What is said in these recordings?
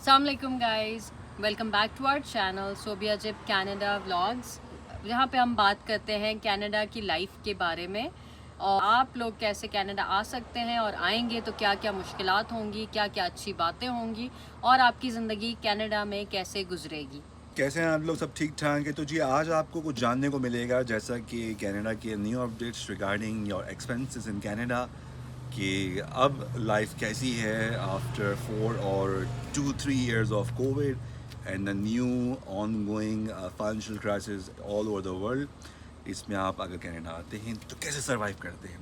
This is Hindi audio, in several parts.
अस्सलामुअलैकुम guys, welcome back to our channel Sobia जिप कनाडा व्लॉग्स, जहाँ पे हम बात करते हैं कनाडा की लाइफ के बारे में और आप लोग कैसे कनाडा आ सकते हैं और आएंगे तो क्या क्या मुश्किलात होंगी, क्या क्या अच्छी बातें होंगी और आपकी ज़िंदगी कनाडा में कैसे गुजरेगी। कैसे हैं आप लोग? सब ठीक ठाक है। तो जी आज आपको कुछ जानने को मिलेगा, जैसा कि कनाडा के new updates regarding your expenses in Canada, कि अब लाइफ कैसी है आफ्टर 4 और 2-3 years of Covid and the new on going financial crisis all over the world. इसमें आप अगर कनाडा आते हैं तो कैसे सर्वाइव करते हैं।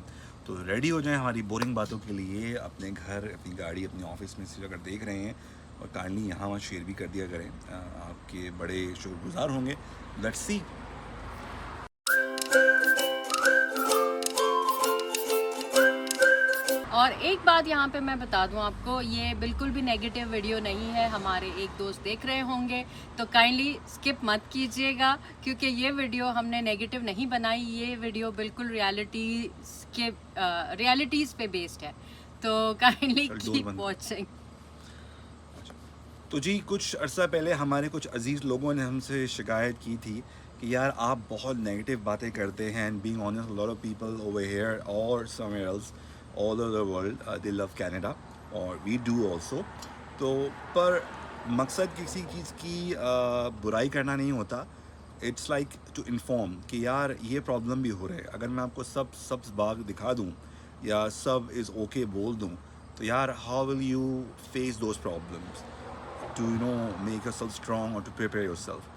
तो रेडी हो जाएं हमारी बोरिंग बातों के लिए, अपने घर, अपनी गाड़ी, अपने ऑफिस में से अगर देख रहे हैं, और काइंडली यहाँ वहाँ शेयर भी कर दिया करें। आपके बड़े शुक्रगुजार होंगे। Let's see. और एक बात यहाँ पे मैं बता दूँ आपको, ये बिल्कुल भी नेगेटिव वीडियो नहीं है। हमारे एक दोस्त देख रहे होंगे तो काइंडली स्किप मत कीजिएगा, क्योंकि ये वीडियो हमने नेगेटिव नहीं बनाई। ये वीडियो बिल्कुल रियलिटीज़ पे बेस्ड है, तो काइंडली कीप वॉचिंग। तो जी कुछ अर्सा पहले हमारे कुछ अजीज़ लोगों ने हमसे शिकायत की थी कि यार आप बहुत नेगेटिव बातें करते हैं। And being honest, lot of people over here or somewhere else all over the world they love Canada, और वी डू ऑल्सो। तो पर मकसद किसी चीज़ की बुराई करना नहीं होता। इट्स लाइक टू इन्फॉर्म कि यार ये प्रॉब्लम भी हो रहा है। अगर मैं आपको सब सब्ज़ बाग दिखा दूँ या सब इज़ ओके बोल दूँ, तो यार how will you face those problems to make yourself strong और टू प्रिपेयर योर सेल्फ।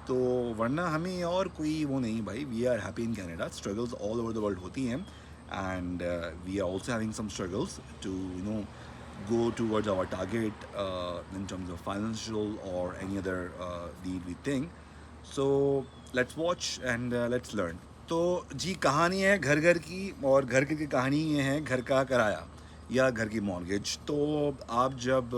तो वरना हमें और कोई वो नहीं भाई। We are happy in Canada. Struggles all over the world होती हैं, and we are also having some struggles to go towards our target in terms of financial or any other need we think. So let's watch and let's learn. तो जी कहानी है घर घर की, और घर घर की कहानी ये है घर का किराया या घर की मॉर्गेज। तो आप जब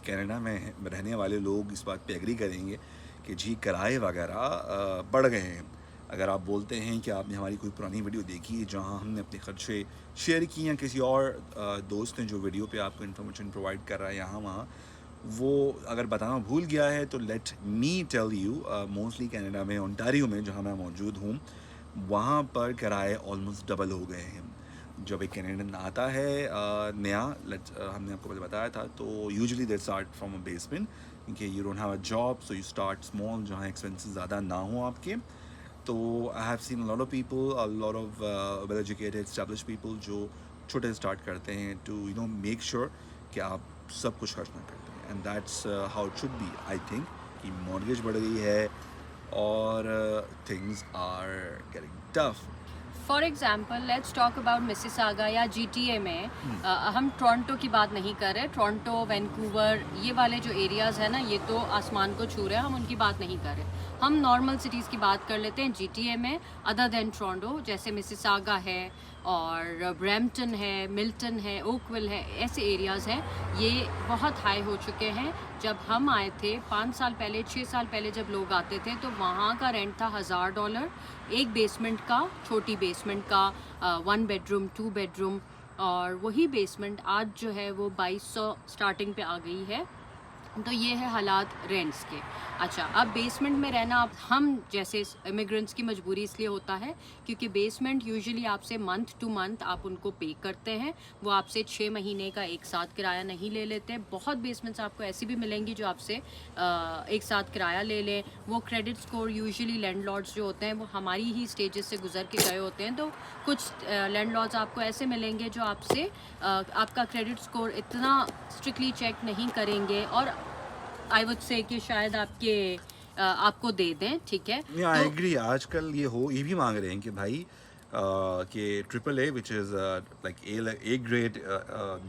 कनाडा में रहने वाले लोग इस बात पे एग्री करेंगे कि जी किराए वगैरह बढ़ गए हैं। अगर आप बोलते हैं कि आपने हमारी कोई पुरानी वीडियो देखी जहां हमने अपने खर्चे शेयर किए, या किसी और दोस्त ने जो वीडियो पे आपको इन्फॉर्मेशन प्रोवाइड कर रहा है यहाँ वहाँ, वो अगर बताना भूल गया है तो let me tell you, mostly Canada में ओंटारियो में जहाँ मैं मौजूद हूँ, वहाँ पर किराए ऑलमोस्ट डबल हो गए हैं। जब एक कैनेडियन आता है नया, हमने आपको पहले बताया था, तो usually they start from a basement, क्योंकि you don't have a job, so you start small, जहाँ एक्सपेंसेस ज़्यादा ना हो आपके। तो I have seen lot of people, lot of well educated establish people जो छोटे से स्टार्ट करते हैं टू मेक श्योर कि आप सब कुछ खर्च ना करते हैं। And that's how it should be. I think कि मॉर्गेज बढ़ गई है और things are getting tough. For example let's talk about Mississauga या GTA में। हम टोरंटो की बात नहीं कर रहे। टोरंटो, वैंकूवर, ये वाले जो एरियाज़ हैं ना, ये तो आसमान को छू रहे हैं, हम उनकी बात नहीं कर रहे। हम नॉर्मल सिटीज़ की बात कर लेते हैं GTA में, अदर देन टोरंटो, जैसे मिसिसागा है और ब्रैम्पटन है, मिल्टन है, ओकविल है, ऐसे एरियाज़ हैं। ये बहुत हाई हो चुके हैं। जब हम आए थे 5 साल पहले, 6 साल पहले जब लोग आते थे, तो वहाँ का रेंट था $1000, एक बेसमेंट का, छोटी बेसमेंट का, 1 बेडरूम 2 बेडरूम। और वही बेसमेंट आज जो है वो 2200 स्टार्टिंग पे आ गई है। तो ये है हालात रेंट्स के। अच्छा, अब बेसमेंट में रहना अब हम जैसे इमिग्रेंट्स की मजबूरी इसलिए होता है क्योंकि बेसमेंट यूजुअली आपसे मंथ टू मंथ आप उनको पे करते हैं। वो आपसे 6 महीने का एक साथ किराया नहीं ले लेते। बहुत बेसमेंट्स आपको ऐसी भी मिलेंगी जो आपसे एक साथ किराया ले लें। वो क्रेडिट स्कोर, यूजुअली लैंडलॉर्ड्स जो होते हैं वो हमारी ही स्टेजेस से गुजर के गए होते हैं। तो कुछ लैंडलॉर्ड्स आपको ऐसे मिलेंगे जो आपसे आपका क्रेडिट स्कोर इतना स्ट्रिक्टली चेक नहीं करेंगे और आई वुड से कि शायद आपको दे दें। ठीक है, आई तो एग्री। आजकल ये भी मांग रहे हैं कि भाई कि AAA, which is like A grade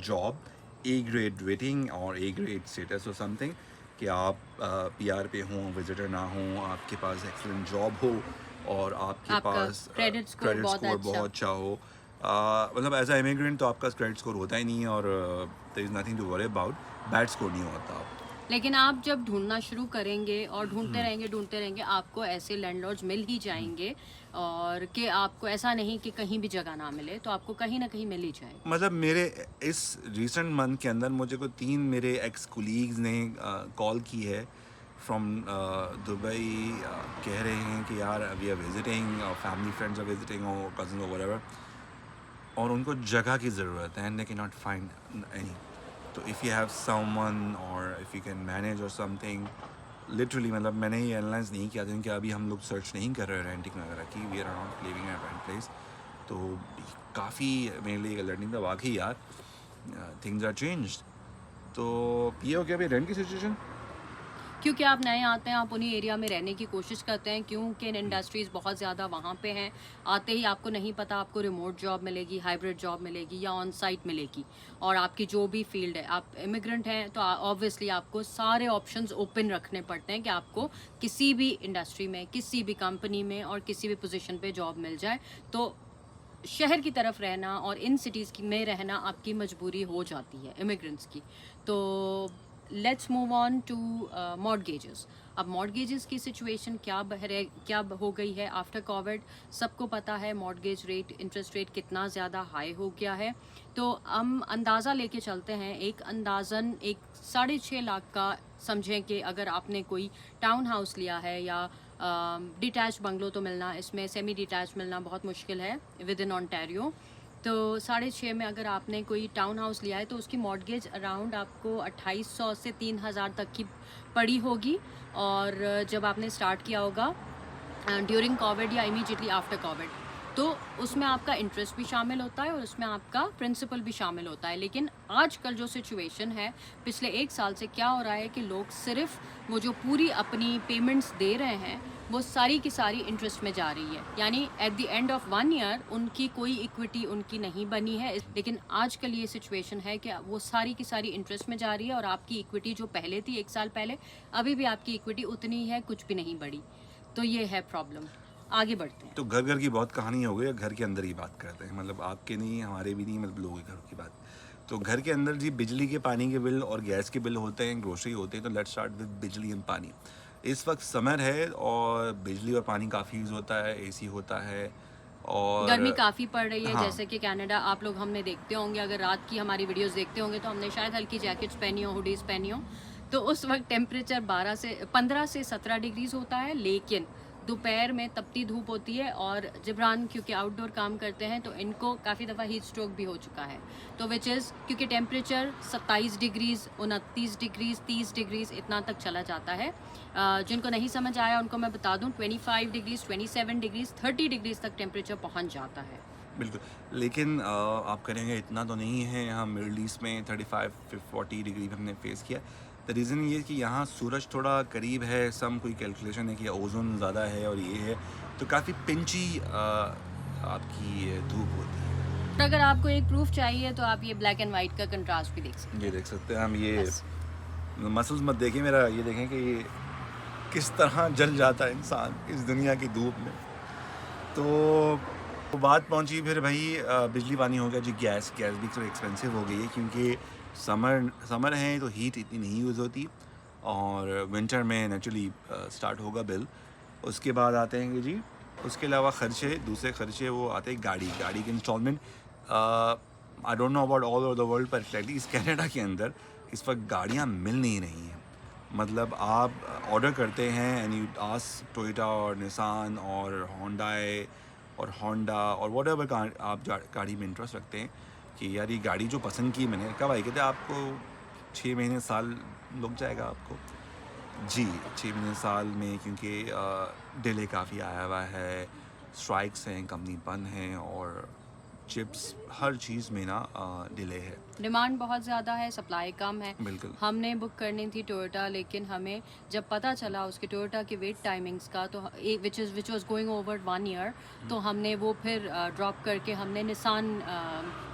job, A grade rating और ए ग्रेड स्टेटस और समथिंग, कि आप PR पे हों, विजिटर ना हों, आपके पास एक्सलेंट जॉब हो और आपके आपका पास क्रेडिट स्कोर क्रेडिट बहुत स्कोर अच्छा। बहुत अच्छा हो। मतलब एज अ इमिग्रेंट तो आपका क्रेडिट स्कोर होता ही नहीं है, और there is nothing to worry about. Bad score नहीं होता। लेकिन आप जब ढूंढना शुरू करेंगे और ढूंढते रहेंगे आपको ऐसे लैंडलॉर्ड्स मिल ही जाएंगे, और कि आपको ऐसा नहीं कि कहीं भी जगह ना मिले, तो आपको कहीं ना कहीं मिल ही जाएगी। मतलब मेरे इस रिसेंट मंथ के अंदर मुझे को 3 मेरे एक्स कोलीग्स ने कॉल की है फ्रॉम दुबई, कह रहे हैं कि यार we are visiting, family friends are visiting और कजन और whatever, और उनको जगह की ज़रूरत है and they can not find any. तो इफ़ यू हैव समवन और इफ़ यू कैन मैनेज और समथिंग, लिटरली मतलब मैंने ये एनालाइज नहीं किया था क्योंकि अभी हम लोग सर्च नहीं कर रहे रेंटिंग वगैरह की, we are not living at rent place. तो काफ़ी मेरे लिए लर्निंग था वाकई यार, थिंग्स आर चेंज्ड। तो ये हो गया अभी रेंट की सिचुएशन। क्योंकि आप नए आते हैं, आप उन्हीं एरिया में रहने की कोशिश करते हैं, क्योंकि इंडस्ट्रीज़ बहुत ज़्यादा वहाँ पे हैं। आते ही आपको नहीं पता आपको रिमोट जॉब मिलेगी, हाइब्रिड जॉब मिलेगी या ऑन साइट मिलेगी, और आपकी जो भी फील्ड है, आप इमिग्रेंट हैं तो ऑब्वियसली आपको सारे ऑप्शंस ओपन रखने पड़ते हैं कि आपको किसी भी इंडस्ट्री में, किसी भी कंपनी में और किसी भी पोजीशन पे जॉब मिल जाए। तो शहर की तरफ रहना और इन सिटीज़ की में रहना आपकी मजबूरी हो जाती है इमिग्रेंट्स की। तो let's move on to mortgages. अब मॉर्गेजेस की सिचुएशन क्या हो गई है आफ्टर कोविड, सबको पता है मॉर्गेज रेट, इंटरेस्ट रेट कितना ज़्यादा हाई हो गया है। तो हम अंदाज़ा लेके चलते हैं, एक अंदाज़न एक 6.5 लाख का समझें कि अगर आपने कोई टाउन हाउस लिया है या डिटैच बंगलो, तो मिलना इसमें सेमी डिटैच मिलना बहुत मुश्किल है विद इन ऑन्टेरियो। तो 6.5 में अगर आपने कोई टाउन हाउस लिया है तो उसकी मॉर्गेज अराउंड आपको 2800 से 3000 तक की पड़ी होगी। और जब आपने स्टार्ट किया होगा ड्यूरिंग कोविड या इमीडिएटली आफ्टर कोविड, तो उसमें आपका इंटरेस्ट भी शामिल होता है और उसमें आपका प्रिंसिपल भी शामिल होता है। लेकिन आजकल जो सिचुएशन है, पिछले 1 साल से क्या हो रहा है कि लोग सिर्फ वो जो पूरी अपनी पेमेंट्स दे रहे हैं वो सारी की सारी इंटरेस्ट में जा रही है, यानी at the end of 1 year उनकी कोई इक्विटी उनकी नहीं बनी है। लेकिन आजकल ये सिचुएशन है कि वो सारी की सारी इंटरेस्ट में जा रही है और आपकी इक्विटी जो पहले थी 1 साल पहले, अभी भी आपकी इक्विटी उतनी है, कुछ भी नहीं बढ़ी। तो ये है प्रॉब्लम। आगे बढ़ते हैं। तो घर घर की बहुत कहानी हो गई, घर के अंदर ही बात करते हैं, मतलब आपके नहीं, हमारे भी नहीं, मतलब लोगों के घरों की बात। तो घर के अंदर जी बिजली के, पानी के बिल और गैस के बिल होते हैं, ग्रोसरी होते हैं। तो लेट्स स्टार्ट विद बिजली एंड पानी। इस वक्त समर है और बिजली और पानी काफ़ी यूज़ होता है, एसी होता है और गर्मी काफ़ी पड़ रही है। हाँ, जैसे कि कनाडा आप लोग हमने देखते होंगे, अगर रात की हमारी वीडियोस देखते होंगे तो हमने शायद हल्की जैकेट्स पहनी हो, हुडीज़ पहनी हो। तो उस वक्त टेम्परेचर 15 से 17 डिग्रीज होता है, लेकिन दोपहर में तपती धूप होती है। और जिब्रान क्योंकि आउटडोर काम करते हैं तो इनको काफ़ी दफ़ा हीट स्ट्रोक भी हो चुका है। तो विच इज़ क्योंकि टेम्परेचर 27 डिग्रीज़, 29 डिग्रीज़, 30 डिग्रीज़ इतना तक चला जाता है। जिनको नहीं समझ आया उनको मैं बता दूं, 25 डिग्रीज़, 27 डिग्रीज़, 30 डिग्रीज़ तक टेम्परेचर पहुंच जाता है। बिल्कुल। लेकिन आप करेंगे इतना तो नहीं है, यहाँ मिडल ईस्ट में 35-40 डिग्री भी हमने फेस किया। द रीज़न ये कि यहाँ सूरज थोड़ा करीब है, सम कोई कैलकुलेशन है कि ओजोन ज़्यादा है और ये है, तो काफ़ी पिंची आपकी धूप होती है। और अगर आपको एक प्रूफ चाहिए तो आप ये ब्लैक एंड वाइट का कंट्रास्ट भी देख सकते हैं। ये देख सकते हैं हम, ये बस। मसल्स मत देखें मेरा, ये देखें कि ये किस तरह जल जाता है इंसान इस दुनिया की धूप में। तो बात पहुंची फिर भाई बिजली पानी हो गया जी, गैस भी थोड़ी एक्सपेंसिव हो गई है क्योंकि समर है तो हीट इतनी नहीं यूज़ होती, और विंटर में नेचुरली स्टार्ट होगा बिल। उसके बाद आते हैं कि जी उसके अलावा खर्चे, दूसरे खर्चे वो आते हैं गाड़ी की installment. I don't know about all over the world, पर एटलीस्ट कनाडा के अंदर इस वक्त गाड़ियाँ मिल नहीं रही हैं। मतलब आप ऑर्डर करते हैं एंड यू आस्क टोयोटा और निसान और होंडाई और होंडा और वट एवर आप गाड़ी में इंटरेस्ट रखते हैं कि यार ये गाड़ी जो पसंद की मैंने, कब आई, कहते आपको 6 महीने साल लग जाएगा आपको। जी 6 महीने साल में, क्योंकि डिले काफ़ी आया हुआ है, स्ट्राइक्स हैं, कंपनी बंद हैं और चिप्स हर चीज़ में ना डिले है। डिमांड बहुत ज़्यादा है, सप्लाई कम है। बिल्कुल। हमने बुक करनी थी टोयोटा, लेकिन हमें जब पता चला उसके टोयोटा के वेट टाइमिंग्स का, तो which was going over 1 year, तो हमने वो फिर ड्रॉप करके हमने निसान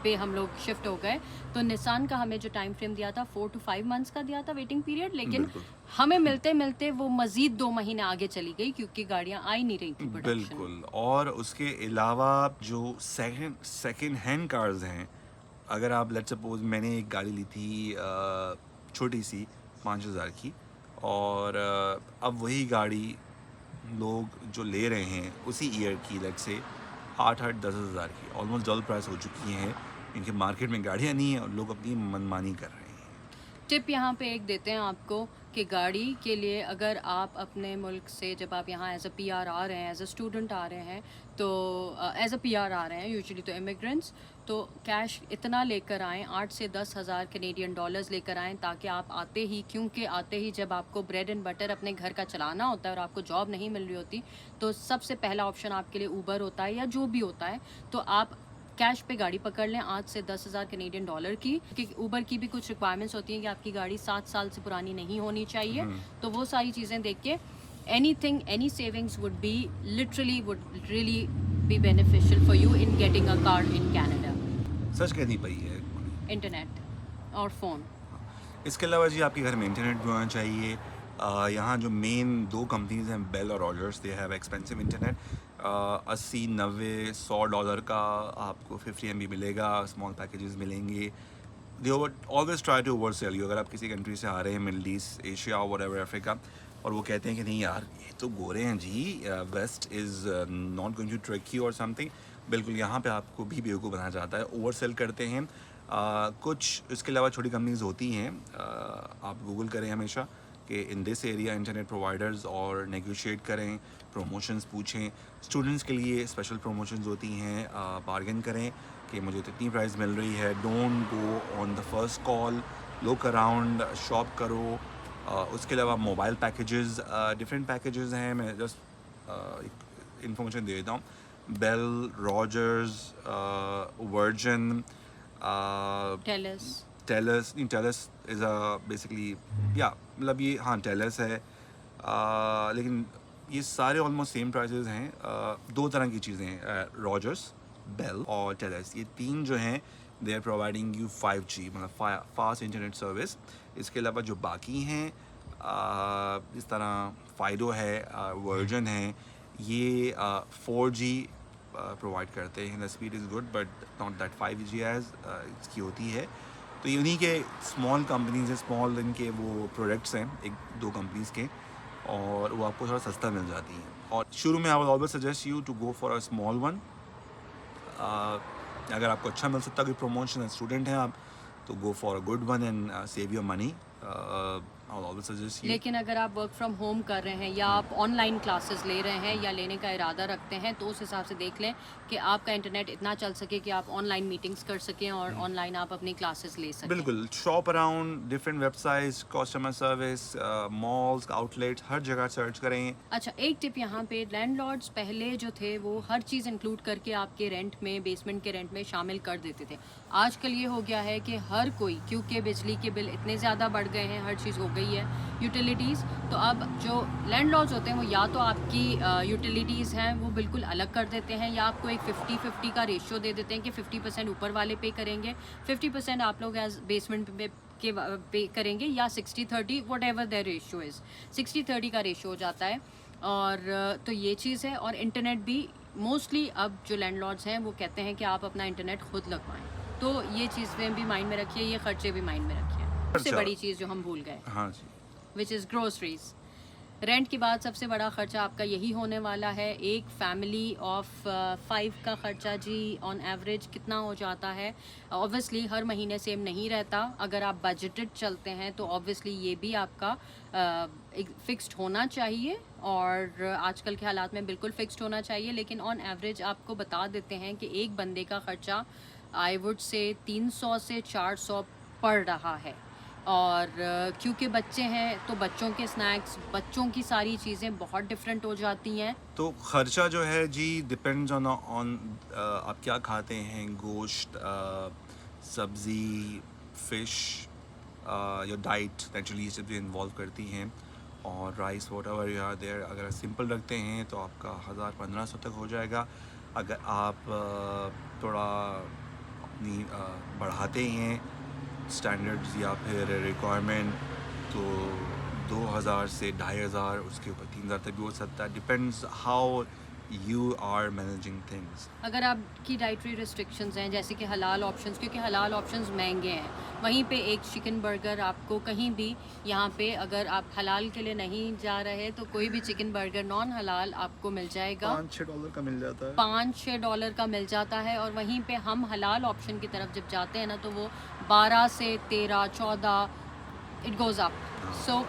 पे हम लोग शिफ्ट हो गए। तो निसान का हमें जो टाइम फ्रेम दिया था 4 to 5 मंथ्स का दिया था वेटिंग पीरियड, लेकिन बिल्कुल। हमें मिलते मिलते वो मज़ीद 2 महीने आगे चली गई क्योंकि गाड़ियाँ आ ही नहीं रही थी प्रोडक्शन। बिल्कुल। और उसके अलावा जो सेकंड हैंड कार्स हैं, अगर आप लेट्स सपोज मैंने एक गाड़ी ली थी छोटी सी 5,000 की, और अब वही गाड़ी लोग जो ले रहे हैं उसी ईयर की, लेट्स से 8-10 हज़ार की, ऑलमोस्ट डबल प्राइस हो चुकी हैं। इनके मार्केट में गाड़ियाँ नहीं हैं और लोग अपनी मनमानी कर रहे हैं। टिप यहाँ पे एक देते हैं आपको कि गाड़ी के लिए अगर आप अपने मुल्क से, जब आप यहाँ एज अ पीआर आ रहे हैं, एज अ स्टूडेंट आ रहे हैं, तो एज अ पीआर आ रहे हैं यूजुअली तो इमिग्रेंट्स, तो कैश इतना लेकर आएँ, 8 से 10 हज़ार कैनेडियन डॉलर्स लेकर आएँ, ताकि आप आते ही, क्योंकि आते ही जब आपको ब्रेड एंड बटर अपने घर का चलाना होता है और आपको जॉब नहीं मिल रही होती, तो सबसे पहला ऑप्शन आपके लिए ऊबर होता है या जो भी होता है, तो आप कैश पे गाड़ी पकड़ लें 8 से 10 हज़ार कैनेडियन डॉलर की। क्योंकि ऊबर की भी कुछ रिक्वायरमेंट्स होती हैं कि आपकी गाड़ी 7 साल से पुरानी नहीं होनी चाहिए, तो वो सारी चीज़ें देख के anything, any savings would be literally would really be beneficial for you in getting a car in Canada. सच कहनी पड़ी है। इंटरनेट और फ़ोन। इसके अलावा जी आपके घर में इंटरनेट भी होना चाहिए। यहाँ जो मेन 2 कंपनीज हैं, बेल और Rogers, they have expensive internet. 80, 90, $100 का आपको 50 MB मिलेगा, स्मॉल पैकेजेस मिलेंगे। They always try to oversell you. अगर आप किसी कंट्री से आ रहे हैं, middle east, Asia, whatever, Africa, और वो कहते हैं कि नहीं यार ये तो गोरे हैं जी, west is not going to trick you or something, बिल्कुल यहाँ पे आपको भी बेवकूफ़ बनाया जाता है, ओवर सेल करते हैं। कुछ इसके अलावा छोटी कंपनीज होती हैं, आप गूगल करें हमेशा कि in this area internet providers, और नेगोशिएट करें, प्रमोशंस पूछें। स्टूडेंट्स के लिए स्पेशल प्रमोशंस होती हैं, बार्गेन करें कि मुझे तो इतनी प्राइस मिल रही है। Don't go on the first call, look around, shop करो। उसके अलावा मोबाइल पैकेजेस, डिफरेंट पैकेजेस हैं, मैं जस्ट एक इन्फॉर्मेशन दे देता हूँ। Bell, Rogers, Virgin, Telus is basically, या मतलब ये, हाँ टेलस है, लेकिन ये सारे ऑलमोस्ट सेम प्राइसेस हैं। 2 तरह की चीज़ें हैं, रॉजर्स, बेल और टेलस, ये 3 जो हैं they are providing you 5G, मतलब फास्ट इंटरनेट सर्विस। इसके अलावा जो बाकी हैं, इस तरह फाइडो है, वर्जन है, ये 4G प्रोवाइड करते हैं। The speed is good but not that 5G as इसकी होती है। तो ये उन्हीं के स्मॉल कंपनीज हैं, स्मॉल इनके वो प्रोडक्ट्स हैं, 1-2 कंपनीज़ के, और वो आपको थोड़ा सस्ता मिल जाती हैं। और शुरू में I will always suggest you to go for a small one. अगर आपको अच्छा मिल सकता है, कोई प्रमोशन, स्टूडेंट हैं आप, तो गो for a good one and save your money. I will always suggest you. लेकिन अगर आप वर्क फ्रॉम होम कर रहे हैं या आप ऑनलाइन क्लासेस ले रहे हैं या लेने का इरादा रखते हैं, तो उस हिसाब से देख लें कि आपका इंटरनेट इतना चल सके कि आप ऑनलाइन मीटिंग्स कर सकें और ऑनलाइन आप अपनी क्लासेस ले सकें। बिल्कुल, shop around different websites, customer service, malls, outlets, हर जगह सर्च करें। अच्छा, एक टिप यहाँ पे, लैंडलॉर्ड्स पहले जो थे वो हर चीज़ इंक्लूड करके आपके रेंट में, बेसमेंट के रेंट में शामिल कर देते थे। आजकल ये हो गया है कि हर कोई, क्योंकि बिजली के बिल इतने ज़्यादा बढ़ गए हैं, हर चीज़ हो गई है, यूटिलिटीज़, तो अब जो लैंडलॉर्ड्स होते हैं वो या तो आपकी यूटिलिटीज़ हैं वो बिल्कुल अलग कर देते हैं, या आपको एक 50-50 का रेशियो दे देते हैं कि 50% ऊपर वाले पे करेंगे, 50% आप लोग एज बेसमेंट पे करेंगे, या 60-30 व्हाटएवर देयर रेशियो इज़, 60-30 का रेशियो हो जाता है। और तो ये चीज़ है। और इंटरनेट भी मोस्टली अब जो लैंडलॉर्ड्स हैं वो कहते हैं कि आप अपना इंटरनेट खुद लगवाएं, तो ये चीज़ें भी माइंड में रखिए, ये खर्चे भी माइंड में रखिए। सबसे बड़ी चीज़ जो हम भूल गए, हाँ जी, विच इज़ ग्रोसरीज। रेंट के बाद सबसे बड़ा खर्चा आपका यही होने वाला है। एक फैमिली ऑफ 5 का खर्चा जी ऑन एवरेज कितना हो जाता है? ऑब्वियसली हर महीने सेम नहीं रहता। अगर आप बजटेड चलते हैं तो ऑब्वियसली ये भी आपका एक फिक्स्ड होना चाहिए, और आजकल के हालात में बिल्कुल फिक्स्ड होना चाहिए। लेकिन ऑन एवरेज आपको बता देते हैं कि एक बंदे का खर्चा आई वुड से 300 से 400 पड़ रहा है। और क्योंकि बच्चे हैं तो बच्चों के स्नैक्स, बच्चों की सारी चीज़ें बहुत डिफरेंट हो जाती हैं। तो खर्चा जो है जी डिपेंड्स ऑन आप क्या खाते हैं, गोश्त, सब्ज़ी, फ़िश, योर डाइट नेचुरली ये सब इन्वॉल्व करती हैं, और rice whatever you are there. अगर सिंपल रखते हैं तो आपका 1000-1500 तक हो जाएगा। अगर आप थोड़ा अपनी बढ़ाते हैं स्टैंडर्ड्स या फिर रिक्वायरमेंट, तो 2000 से 2500, उसके ऊपर 3000 तक भी हो सकता है। Depends how you are managing things. अगर आपकी डाइटरी रिस्ट्रिक्शंस हैं जैसे कि हलाल ऑप्शंस, क्योंकि हलाल ऑप्शंस महंगे हैं, वहीं पे एक चिकन बर्गर आपको कहीं भी यहाँ पे अगर आप हलाल के लिए नहीं जा रहे तो कोई भी चिकन बर्गर नॉन हलाल आपको मिल जाएगा, $5-6 का मिल जाता है। $5-6 का मिल जाता है। और वहीं पे हम हलाल ऑप्शन की तरफ जब जाते हैं ना तो वो 12 से 13, 14 इट गोज़ अप। सो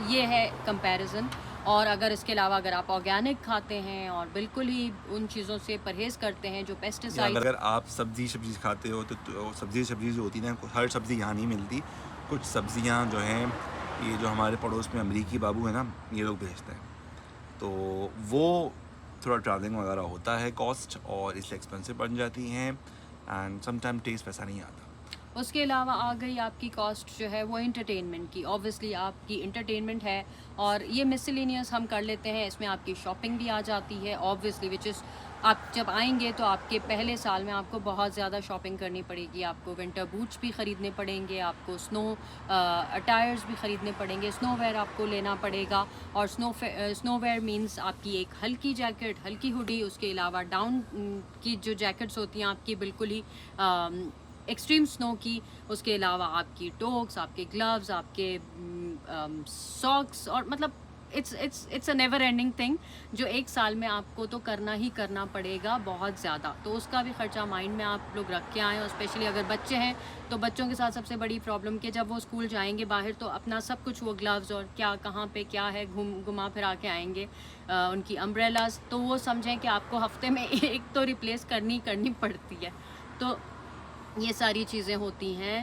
ये है कंपैरिजन। और अगर इसके अलावा अगर आप ऑर्गेनिक खाते हैं और बिल्कुल ही उन चीज़ों से परहेज़ करते हैं जो या पेस्टिसाइड, अगर आप सब्जी खाते हो तो सब्जी जो होती है ना, हर सब्ज़ी यहाँ नहीं मिलती। कुछ सब्ज़ियाँ जो हैं ये जो हमारे पड़ोस में अमरीकी बाबू है ना, ये लोग भेजते हैं, तो वो थोड़ा ट्रैवलिंग वगैरह होता है कॉस्ट, और इसलिए एक्सपेंसिव बन जाती हैं एंड समटाइम टेस्ट वैसा नहीं आता। उसके अलावा आ गई आपकी कॉस्ट जो है वो इंटरटेनमेंट की। ऑब्वियसली आपकी इंटरटेनमेंट है और ये मिसलिनियस हम कर लेते हैं, इसमें आपकी शॉपिंग भी आ जाती है ऑब्वियसली, विच इज़ आप जब आएंगे तो आपके पहले साल में आपको बहुत ज़्यादा शॉपिंग करनी पड़ेगी। आपको विंटर बूट्स भी ख़रीदने पड़ेंगे, आपको स्नो अटायर्स भी ख़रीदने पड़ेंगे, स्नोवेयर आपको लेना पड़ेगा। और स्नोवेयर मीन्स आपकी एक हल्की जैकेट, हल्की हुडी, उसके अलावा डाउन की जो जैकेट्स होती हैं आपकी बिल्कुल ही एक्सट्रीम स्नो की, उसके अलावा आपकी टोक्स, आपके ग्लव्स, आपके सॉक्स, और मतलब it's a never ending thing जो एक साल में आपको तो करना ही करना पड़ेगा बहुत ज़्यादा। तो उसका भी ख़र्चा माइंड में आप लोग रख के आएँ। और स्पेशली अगर बच्चे हैं तो बच्चों के साथ सबसे बड़ी प्रॉब्लम कि जब वो स्कूल जाएंगे बाहर तो अपना सब कुछ, वो ग्लव्स और क्या कहाँ पे क्या है घुमा फिरा के आएंगे, उनकी अम्ब्रेलाज, तो वो समझें कि आपको हफ्ते में एक तो रिप्लेस करनी पड़ती है। तो ये सारी चीज़ें होती हैं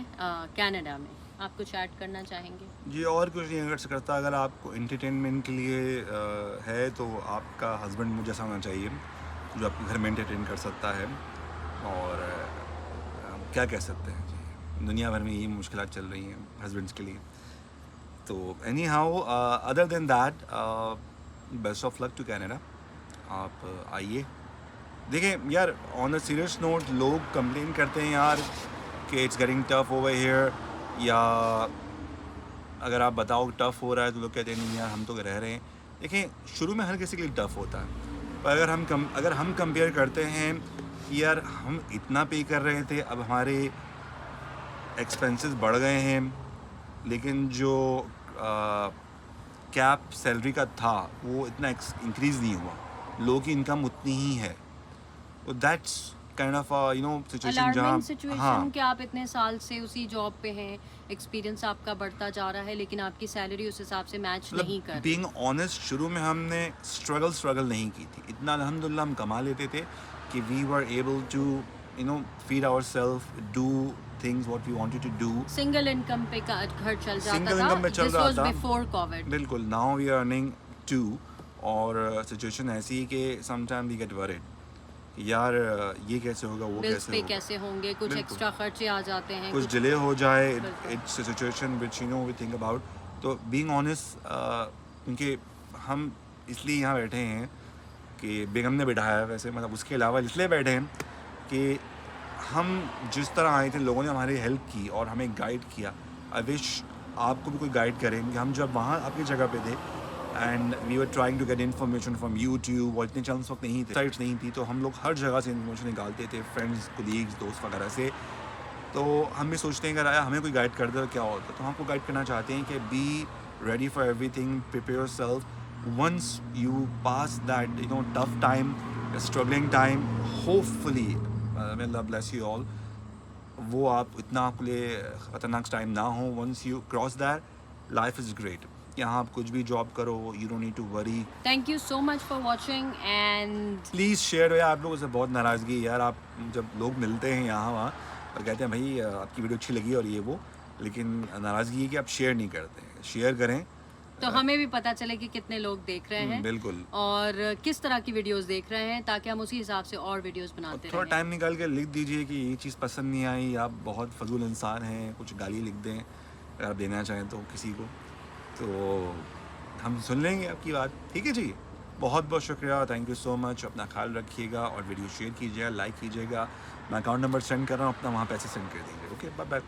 कनाडा में। आप कुछ ऐड करना चाहेंगे? जी, और कुछ नहीं कर सकता। अगर आपको एंटरटेनमेंट के लिए है तो आपका हस्बैंड जैसा होना चाहिए जो आपके घर में एंटरटेन कर सकता है। और क्या कह सकते हैं जी, दुनिया भर में यही मुश्किलात चल रही हैं हस्बैंड्स के लिए। तो anyhow other than that, best of luck to Canada. आप आइए। देखिए यार, ऑन अ सीरियस नोट, लोग कंप्लेन करते हैं यार कि it's getting tough over here, या अगर आप बताओ टफ़ हो रहा है तो लोग कहते हैं नहीं यार हम तो रह रहे हैं। देखिए, शुरू में हर किसी के लिए टफ़ होता है, पर अगर हम कंपेयर करते हैं कि यार हम इतना पे कर रहे थे, अब हमारे एक्सपेंसेस बढ़ गए हैं, लेकिन जो कैप सैलरी का था वो इतना इंक्रीज़ नहीं हुआ, लोगों की इनकम उतनी ही है। तो दैट्स काइंड ऑफ सिचुएशन जहाँ, सिचुएशन कि आप इतने साल से उसी जॉब पे हैं, एक्सपीरियंस आपका बढ़ता जा रहा है, लेकिन आपकी सैलरी उस हिसाब से मैच नहीं कर रही। बीइंग ऑनेस्ट, शुरू में हमने स्ट्रगल नहीं की थी, इतना अल्हम्दुलिल्लाह हम कमा लेते थे कि we were able to feed ourself, do things what we wanted to do. Single income पे घर चल जाता सिंगल था, इनकम पे चल रहा था बिफोर कोविड। बिल्कुल। नाउ वी आर अर्निंग 2, और सिचुएशन ऐसी है कि समटाइम वी गेट वरीड, यार ये कैसे होगा, वो कैसे होंगे, कुछ एक्स्ट्रा खर्चे आ जाते हैं, कुछ डिले हो जाए। It's a situation which we think about. तो बीइंग ऑनेस्ट, क्योंकि हम इसलिए यहाँ बैठे हैं कि बेगम ने बिठाया है, वैसे मतलब उसके अलावा इसलिए बैठे हैं कि हम जिस तरह आए थे, लोगों ने हमारी हेल्प की और हमें गाइड किया। आई विश आपको भी कोई गाइड करें। हम जब वहाँ आपकी जगह पे थे and we were trying to get information from YouTube, और इतने चैनल्स वक्त नहीं थे, साइट्स नहीं थी, तो हम लोग हर जगह से इन्फॉर्मेशन निकालते थे, फ्रेंड्स, कोलीग्स, दोस्त वगैरह से। तो हम भी सोचते हैं कि अगर हमें कोई गाइड कर दे तो क्या होता। तो हम आपको गाइड करना चाहते हैं कि be ready for everything, prepare yourself. Once you pass that tough time, struggling time, hopefully may Allah bless you all, वो आप इतना आपके लिए ख़तरनाक टाइम ना हो। Once you cross that, life is great. यहाँ आप कुछ भी जॉब करो, you don't need to worry. Thank you so much for watching and please share. यार आप लोगों से बहुत नाराज़गी है यार, आप जब लोग मिलते हैं यहाँ वहाँ और कहते हैं भाई आपकी वीडियो अच्छी लगी और ये वो, लेकिन नाराज़गी है कि आप शेयर नहीं करते हैं। शेयर करें तो हमें भी पता चले कि कितने लोग देख रहे हैं, बिल्कुल, और किस तरह की वीडियोस देख रहे हैं, ताकि हम उसी हिसाब से और वीडियोस बनाते थोड़ा रहें। टाइम निकाल के लिख दीजिए कि ये चीज़ पसंद नहीं आई, आप बहुत फजूल इंसान हैं, कुछ गाली लिख दें अगर आप देना चाहें तो किसी को, तो हम सुन लेंगे आपकी बात। ठीक है जी, बहुत बहुत शुक्रिया, थैंक यू सो मच। अपना ख्याल रखिएगा और वीडियो शेयर कीजिएगा, लाइक कीजिएगा। मैं अकाउंट नंबर सेंड कर रहा हूँ अपना, वहाँ पैसे सेंड कर दीजिए। Okay, bye bye.